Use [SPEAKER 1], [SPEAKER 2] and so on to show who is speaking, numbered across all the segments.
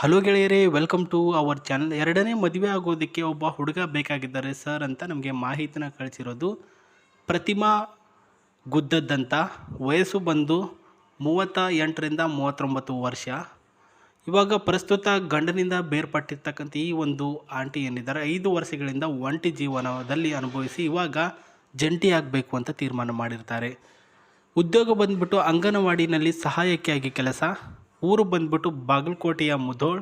[SPEAKER 1] Hello ಗೆಳೆಯರೇ, welcome to our channel. ಎರಡನೇ ಮದುವೆ ಆಗೋದಕ್ಕೆ ಒಬ್ಬ ಹುಡುಗ ಬೇಕಾಗಿದ್ದಾರೆ ಸರ್ ಅಂತ ನಮಗೆ ಮಾಹಿತಿನ ಕಳಿಸಿರೋದು ಪ್ರತಿಮಾ ಗುದ್ದದ್ದಂತ. ವಯಸ್ಸು ಬಂದು 38ರಿಂದ 39 ವರ್ಷ. ಇವಾಗ ಪ್ರಸ್ತುತ ಗಂಡನಿಂದ ಬೇರ್ಪಟ್ಟಿರ್ತಕ್ಕಂಥ ಈ ಒಂದು ಆಂಟಿ ಏನಿದ್ದಾರೆ 5 ವರ್ಷಗಳಿಂದ ಒಂಟಿ ಜೀವನದಲ್ಲಿ ಅನುಭವಿಸಿ ಇವಾಗ ಜಂಟಿ ಆಗಬೇಕು ಅಂತ ತೀರ್ಮಾನ ಮಾಡಿರ್ತಾರೆ. ಉದ್ಯೋಗ ಬಂದ್ಬಿಟ್ಟು ಅಂಗನವಾಡಿನಲ್ಲಿ ಸಹಾಯಕಿಯಾಗಿ ಕೆಲಸ. ಊರು ಬಂದ್ಬಿಟ್ಟು ಬಾಗಲಕೋಟೆಯ ಮುಧೋಳ್.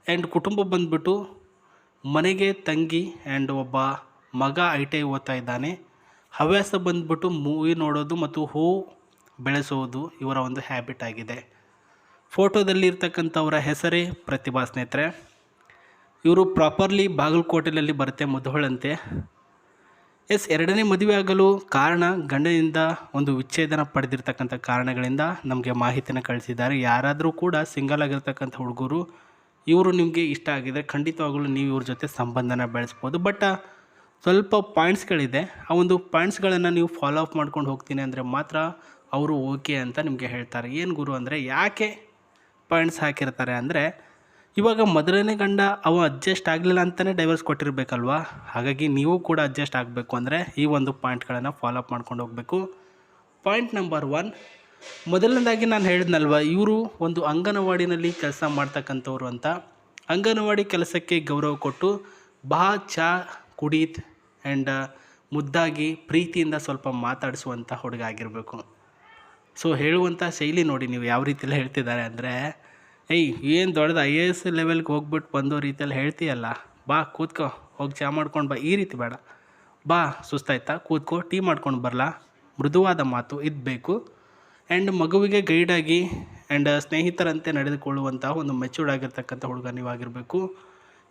[SPEAKER 1] ಆ್ಯಂಡ್ ಕುಟುಂಬ ಬಂದ್ಬಿಟ್ಟು ಮನೆಗೆ ತಂಗಿ ಆ್ಯಂಡ್ ಒಬ್ಬ ಮಗ ITI ಓದ್ತಾ ಇದ್ದಾನೆ. ಹವ್ಯಾಸ ಬಂದ್ಬಿಟ್ಟು ಮೂವಿ ನೋಡೋದು ಮತ್ತು ಹೂವು ಬೆಳೆಸೋದು ಇವರ ಒಂದು ಹ್ಯಾಬಿಟ್ ಆಗಿದೆ. ಫೋಟೋದಲ್ಲಿ ಇರ್ತಕ್ಕಂಥವರ ಹೆಸರೇ ಪ್ರತಿಭಾ ಸ್ನೇಹಿತರೆ. ಇವರು ಪ್ರಾಪರ್ಲಿ ಬಾಗಲಕೋಟೆಯಲ್ಲಿ ಬರುತ್ತೆ, ಮುಧೋಳಂತೆ. ಎರಡನೇ ಮದುವೆ ಆಗಲು ಕಾರಣ ಗಂಡನಿಂದ ಒಂದು ವಿಚ್ಛೇದನ ಪಡೆದಿರ್ತಕ್ಕಂಥ ಕಾರಣಗಳಿಂದ ನಮಗೆ ಮಾಹಿತಿನ ಕಳಿಸಿದ್ದಾರೆ. ಯಾರಾದರೂ ಕೂಡ ಸಿಂಗಲ್ ಆಗಿರ್ತಕ್ಕಂಥ ಹುಡುಗರು ಇವರು ನಿಮಗೆ ಇಷ್ಟ ಆಗಿದರೆ ಖಂಡಿತವಾಗಲೂ ನೀವು ಇವ್ರ ಜೊತೆ ಸಂಬಂಧನ ಬೆಳೆಸ್ಬೋದು. ಬಟ್ ಸ್ವಲ್ಪ ಪಾಯಿಂಟ್ಸ್ಗಳಿದೆ. ಆ ಒಂದು ಪಾಯಿಂಟ್ಸ್ಗಳನ್ನು ನೀವು ಫಾಲೋ ಅಪ್ ಮಾಡ್ಕೊಂಡು ಹೋಗ್ತೀನಿ ಅಂದರೆ ಮಾತ್ರ ಅವರು ಓಕೆ ಅಂತ ನಿಮಗೆ ಹೇಳ್ತಾರೆ. ಏನು ಗುರು ಅಂದರೆ ಯಾಕೆ ಪಾಯಿಂಟ್ಸ್ ಹಾಕಿರ್ತಾರೆ ಅಂದರೆ, ಇವಾಗ ಮೊದಲನೇ ಗಂಡ ಅವ ಅಡ್ಜಸ್ಟ್ ಆಗಲಿಲ್ಲ ಅಂತಲೇ ಡೈವರ್ಸ್ ಕೊಟ್ಟಿರಬೇಕಲ್ವಾ. ಹಾಗಾಗಿ ನೀವು ಕೂಡ ಅಡ್ಜಸ್ಟ್ ಆಗಬೇಕು ಅಂದರೆ ಈ ಒಂದು ಪಾಯಿಂಟ್ಗಳನ್ನು ಫಾಲೋ ಅಪ್ ಮಾಡ್ಕೊಂಡು ಹೋಗಬೇಕು. ಪಾಯಿಂಟ್ ನಂಬರ್ 1, ಮೊದಲನೇದಾಗಿ ನಾನು ಹೇಳಿದ್ನಲ್ವ, ಇವರು ಒಂದು ಅಂಗನವಾಡಿನಲ್ಲಿ ಕೆಲಸ ಮಾಡ್ತಕ್ಕಂಥವ್ರು ಅಂತ. ಅಂಗನವಾಡಿ ಕೆಲಸಕ್ಕೆ ಗೌರವ ಕೊಟ್ಟು ಚಹಾ ಕುಡೀತ್ ಆ್ಯಂಡ್ ಮುದ್ದಾಗಿ ಪ್ರೀತಿಯಿಂದ ಸ್ವಲ್ಪ ಮಾತಾಡಿಸುವಂಥ ಹುಡುಗ ಆಗಿರಬೇಕು. ಸೊ ಹೇಳುವಂಥ ಶೈಲಿ ನೋಡಿ ನೀವು ಯಾವ ರೀತಿಯಲ್ಲಿ ಹೇಳ್ತಿದ್ದಾರೆ ಅಂದರೆ, ಏನು ದೊಡ್ಡದು IAS ಲೆವೆಲ್ಗೆ ಹೋಗ್ಬಿಟ್ಟು ಬಂದೋ ರೀತಿಯಲ್ಲಿ ಹೇಳ್ತೀಯಲ್ಲ, ಬಾ ಕೂತ್ಕೋ, ಹೋಗಿ ಚಹಾ ಮಾಡ್ಕೊಂಡು ಬಾ, ಈ ರೀತಿ ಬೇಡ. ಬಾ ಸುಸ್ತಾಯ್ತಾ, ಕೂತ್ಕೋ, ಟೀ ಮಾಡ್ಕೊಂಡು ಬರಲಾ, ಮೃದುವಾದ ಮಾತು ಇದು ಬೇಕು. ಆ್ಯಂಡ್ ಮಗುವಿಗೆ ಗೈಡಾಗಿ ಆ್ಯಂಡ್ ಸ್ನೇಹಿತರಂತೆ ನಡೆದುಕೊಳ್ಳುವಂಥ ಒಂದು ಮೆಚ್ಯೂರ್ಡ್ ಆಗಿರ್ತಕ್ಕಂಥ ಹುಡುಗ ನೀವಾಗಿರಬೇಕು.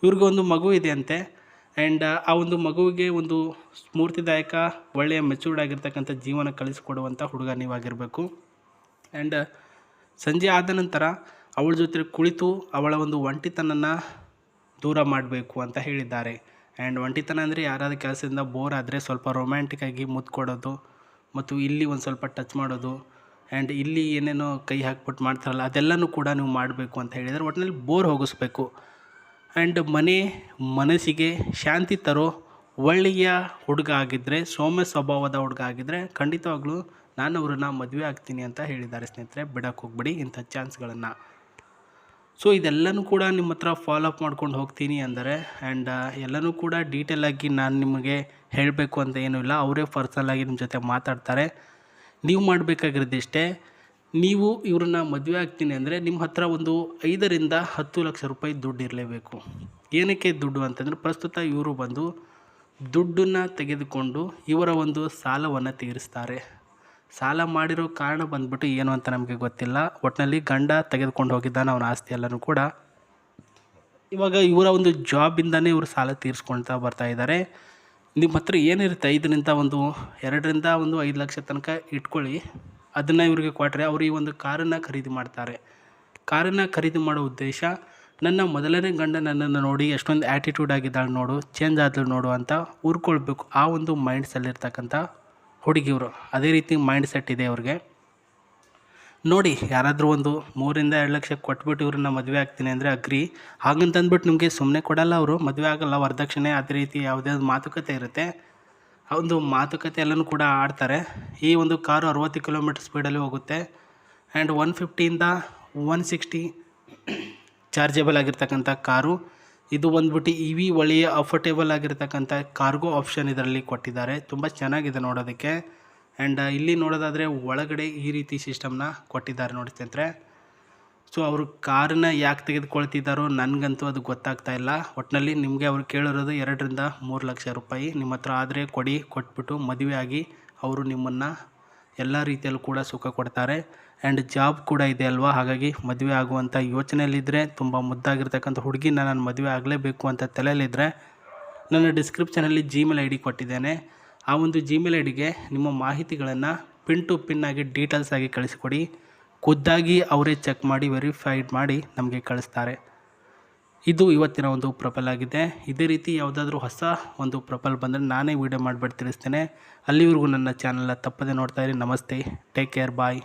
[SPEAKER 1] ಇವ್ರಿಗೆ ಒಂದು ಮಗು ಇದೆ ಅಂತೆ. ಆ್ಯಂಡ್ ಆ ಒಂದು ಮಗುವಿಗೆ ಒಂದು ಸ್ಫೂರ್ತಿದಾಯಕ ಒಳ್ಳೆಯ ಮೆಚ್ಯೂರ್ಡ್ ಆಗಿರ್ತಕ್ಕಂಥ ಜೀವನ ಕಲಿಸಿಕೊಡುವಂಥ ಹುಡುಗ ನೀವಾಗಿರಬೇಕು. ಆ್ಯಂಡ್ ಸಂಜೆ ಆದ ನಂತರ ಅವಳ ಜೊತೆ ಕುಳಿತು ಅವಳ ಒಂದು ಒಂಟಿತನನ ದೂರ ಮಾಡಬೇಕು ಅಂತ ಹೇಳಿದ್ದಾರೆ. ಆ್ಯಂಡ್ ಒಂಟಿತನ ಅಂದರೆ ಯಾರಾದರೂ ಕೆಲಸದಿಂದ ಬೋರ್ ಆದರೆ ಸ್ವಲ್ಪ ರೊಮ್ಯಾಂಟಿಕ್ಕಾಗಿ ಮುದ್ದು ಕೊಡೋದು ಮತ್ತು ಇಲ್ಲಿ ಒಂದು ಸ್ವಲ್ಪ ಟಚ್ ಮಾಡೋದು ಆ್ಯಂಡ್ ಇಲ್ಲಿ ಏನೇನೋ ಕೈ ಹಾಕ್ಬಿಟ್ಟು ಮಾಡ್ತಾರಲ್ಲ ಅದೆಲ್ಲನೂ ಕೂಡ ನೀವು ಮಾಡಬೇಕು ಅಂತ ಹೇಳಿದರೆ. ಒಟ್ಟಿನಲ್ಲಿ ಬೋರ್ ಹೋಗಿಸ್ಬೇಕು. ಆ್ಯಂಡ್ ಮನಸ್ಸಿಗೆ ಶಾಂತಿ ತರೋ ಒಳ್ಳೆಯ ಹುಡುಗ ಆಗಿದ್ದರೆ, ಸೌಮ್ಯ ಸ್ವಭಾವದ ಹುಡುಗ ಆಗಿದ್ದರೆ ಖಂಡಿತವಾಗ್ಲೂ ನಾನು ಅವ್ರನ್ನ ಮದುವೆ ಆಗ್ತೀನಿ ಅಂತ ಹೇಳಿದ್ದಾರೆ ಸ್ನೇಹಿತರೆ. ಬಿಡೋಕ್ಕೆ ಹೋಗ್ಬೇಡಿ ಇಂಥ ಚಾನ್ಸ್ಗಳನ್ನು. ಸೊ ಇದೆಲ್ಲನೂ ಕೂಡ ನಿಮ್ಮ ಹತ್ರ ಫಾಲೋ ಅಪ್ ಮಾಡ್ಕೊಂಡು ಹೋಗ್ತೀನಿ ಅಂದರೆ, ಆ್ಯಂಡ್ ಎಲ್ಲನೂ ಕೂಡ ಡೀಟೇಲಾಗಿ ನಾನು ನಿಮಗೆ ಹೇಳಬೇಕು ಅಂತ ಏನೂ ಇಲ್ಲ. ಅವರೇ ಪರ್ಸನಲಾಗಿ ನಿಮ್ಮ ಜೊತೆ ಮಾತಾಡ್ತಾರೆ. ನೀವು ಮಾಡಬೇಕಾಗಿರೋದಿಷ್ಟೇ, ನೀವು ಇವ್ರನ್ನ ಮದುವೆ ಆಗ್ತೀನಿ ಅಂದರೆ ನಿಮ್ಮ ಹತ್ರ ಒಂದು 5ರಿಂದ 10 ಲಕ್ಷ ರೂಪಾಯಿ ದುಡ್ಡು ಇರಲೇಬೇಕು. ಏನಕ್ಕೆ ದುಡ್ಡು ಅಂತಂದರೆ, ಪ್ರಸ್ತುತ ಇವರು ಬಂದು ದುಡ್ಡನ್ನು ತೆಗೆದುಕೊಂಡು ಇವರ ಒಂದು ಸಾಲವನ್ನು ತೀರಿಸ್ತಾರೆ. ಸಾಲ ಮಾಡಿರೋ ಕಾರಣ ಬಂದ್ಬಿಟ್ಟು ಏನು ಅಂತ ನಮಗೆ ಗೊತ್ತಿಲ್ಲ. ಒಟ್ಟಿನಲ್ಲಿ ಗಂಡ ತೆಗೆದುಕೊಂಡು ಹೋಗಿದ್ದಾನೆ ಅವನ ಆಸ್ತಿ ಎಲ್ಲನೂ ಕೂಡ. ಇವಾಗ ಇವರ ಒಂದು ಜಾಬಿಂದನೇ ಇವರು ಸಾಲ ತೀರಿಸ್ಕೊಳ್ತಾ ಬರ್ತಾ ಇದ್ದಾರೆ. ನಿಮ್ಮ ಹತ್ರ ಏನಿರುತ್ತೆ 2ರಿಂದ 5 ಲಕ್ಷ ತನಕ ಇಟ್ಕೊಳ್ಳಿ. ಅದನ್ನು ಇವ್ರಿಗೆ ಕೊಟ್ಟರೆ ಅವರು ಈ ಒಂದು ಕಾರನ್ನು ಖರೀದಿ ಮಾಡ್ತಾರೆ. ಕಾರನ್ನು ಖರೀದಿ ಮಾಡೋ ಉದ್ದೇಶ, ನನ್ನ ಮೊದಲನೇ ಗಂಡ ನನ್ನನ್ನು ನೋಡಿ ಎಷ್ಟೊಂದು ಆ್ಯಟಿಟ್ಯೂಡ್ ಆಗಿದ್ದಾಳೆ ನೋಡು, ಚೇಂಜ್ ಆದಳು ನೋಡು ಅಂತ ಊರ್ಕೊಳ್ಬೇಕು. ಆ ಒಂದು ಮೈಂಡ್ಸಲ್ಲಿರ್ತಕ್ಕಂಥ ಹುಡುಗಿಯವರು ಅದೇ ರೀತಿ ಮೈಂಡ್ ಸೆಟ್ ಇದೆ ಅವ್ರಿಗೆ. ನೋಡಿ, ಯಾರಾದರೂ ಒಂದು 3ರಿಂದ 2 ಲಕ್ಷ ಕೊಟ್ಬಿಟ್ಟು ಇವ್ರನ್ನ ಮದುವೆ ಆಗ್ತೀನಿ ಅಂದರೆ ಅಗ್ರಿ. ಹಾಗಂತಂದ್ಬಿಟ್ಟು ನಿಮಗೆ ಸುಮ್ಮನೆ ಕೊಡಲ್ಲ ಅವರು, ಮದುವೆ ಆಗಲ್ಲ, ವರದಕ್ಷಿಣೆ ಅದೇ ರೀತಿ ಯಾವುದೇ ಒಂದು ಮಾತುಕತೆ ಇರುತ್ತೆ. ಆ ಒಂದು ಮಾತುಕತೆ ಎಲ್ಲನೂ ಕೂಡ ಆಡ್ತಾರೆ. ಈ ಒಂದು ಕಾರು 60 ಕಿಲೋಮೀಟರ್ ಸ್ಪೀಡಲ್ಲಿ ಹೋಗುತ್ತೆ. ಆ್ಯಂಡ್ 150ಯಿಂದ 160 ಚಾರ್ಜೇಬಲ್ ಆಗಿರ್ತಕ್ಕಂಥ ಕಾರು. ಇದು ಬಂದ್ಬಿಟ್ಟು EV ಒಳ್ಳೆಯ ಅಫೋರ್ಟೇಬಲ್ ಆಗಿರ್ತಕ್ಕಂಥ ಕಾರ್ಗೋ ಆಪ್ಷನ್ ಇದರಲ್ಲಿ ಕೊಟ್ಟಿದ್ದಾರೆ. ತುಂಬ ಚೆನ್ನಾಗಿದೆ ನೋಡೋದಕ್ಕೆ. ಆ್ಯಂಡ್ ಇಲ್ಲಿ ನೋಡೋದಾದರೆ ಒಳಗಡೆ ಈ ರೀತಿ ಸಿಸ್ಟಮ್ನ ಕೊಟ್ಟಿದ್ದಾರೆ ನೋಡಿ ಸ್ನೇಹಿತರೆ. ಸೊ ಅವರು ಕಾರನ್ನ ಯಾಕೆ ತೆಗೆದುಕೊಳ್ತಿದ್ದಾರೋ ನನಗಂತೂ ಅದು ಗೊತ್ತಾಗ್ತಾ ಇಲ್ಲ. ಒಟ್ಟಿನಲ್ಲಿ ನಿಮಗೆ ಅವ್ರು ಕೇಳಿರೋದು 2ರಿಂದ 3 ಲಕ್ಷ ರೂಪಾಯಿ. ನಿಮ್ಮ ಹತ್ರ ಆದರೆ ಕೊಟ್ಬಿಟ್ಟು ಮದುವೆ ಆಗಿ ಅವರು ನಿಮ್ಮನ್ನು ಎಲ್ಲ ರೀತಿಯಲ್ಲೂ ಕೂಡ ಸುಖ ಕೊಡ್ತಾರೆ. ಆ್ಯಂಡ್ ಜಾಬ್ ಕೂಡ ಇದೆ ಅಲ್ವಾ, ಹಾಗಾಗಿ ಮದುವೆ ಆಗುವಂಥ ಯೋಚನೆಯಲ್ಲಿದ್ದರೆ, ತುಂಬ ಮುದ್ದಾಗಿರ್ತಕ್ಕಂಥ ಹುಡುಗಿನ ನಾನು ಮದುವೆ ಆಗಲೇಬೇಕು ಅಂತ ತಲೆಯಲ್ಲಿದ್ದರೆ, ನನ್ನ ಡಿಸ್ಕ್ರಿಪ್ಷನಲ್ಲಿ Gmail ID ಕೊಟ್ಟಿದ್ದೇನೆ. ಆ ಒಂದು Gmail IDಗೆ ನಿಮ್ಮ ಮಾಹಿತಿಗಳನ್ನು ಪಿನ್ ಟು ಪಿನ್ ಆಗಿ ಡೀಟೇಲ್ಸ್ ಆಗಿ ಕಳಿಸಿಕೊಡಿ. ಖುದ್ದಾಗಿ ಅವರೇ ಚೆಕ್ ಮಾಡಿ ವೆರಿಫೈಡ್ ಮಾಡಿ ನಮಗೆ ಕಳಿಸ್ತಾರೆ. ಇದು ಇವತ್ತಿನ ಒಂದು ಪ್ರೊಫೈಲ್ ಆಗಿದೆ. ಇದೇ ರೀತಿ ಯಾವುದಾದ್ರೂ ಹೊಸ ಒಂದು ಪ್ರೊಫೈಲ್ ಬಂದರೆ ನಾನೇ ವೀಡಿಯೋ ಮಾಡಿಬಿಟ್ಟು ತಿಳಿಸ್ತೇನೆ. ಅಲ್ಲಿವರೆಗೂ ನನ್ನ ಚಾನಲ್ನ ತಪ್ಪದೆ ನೋಡ್ತಾಯಿರಿ. ನಮಸ್ತೆ, ಟೇಕ್ ಕೇರ್, ಬಾಯ್.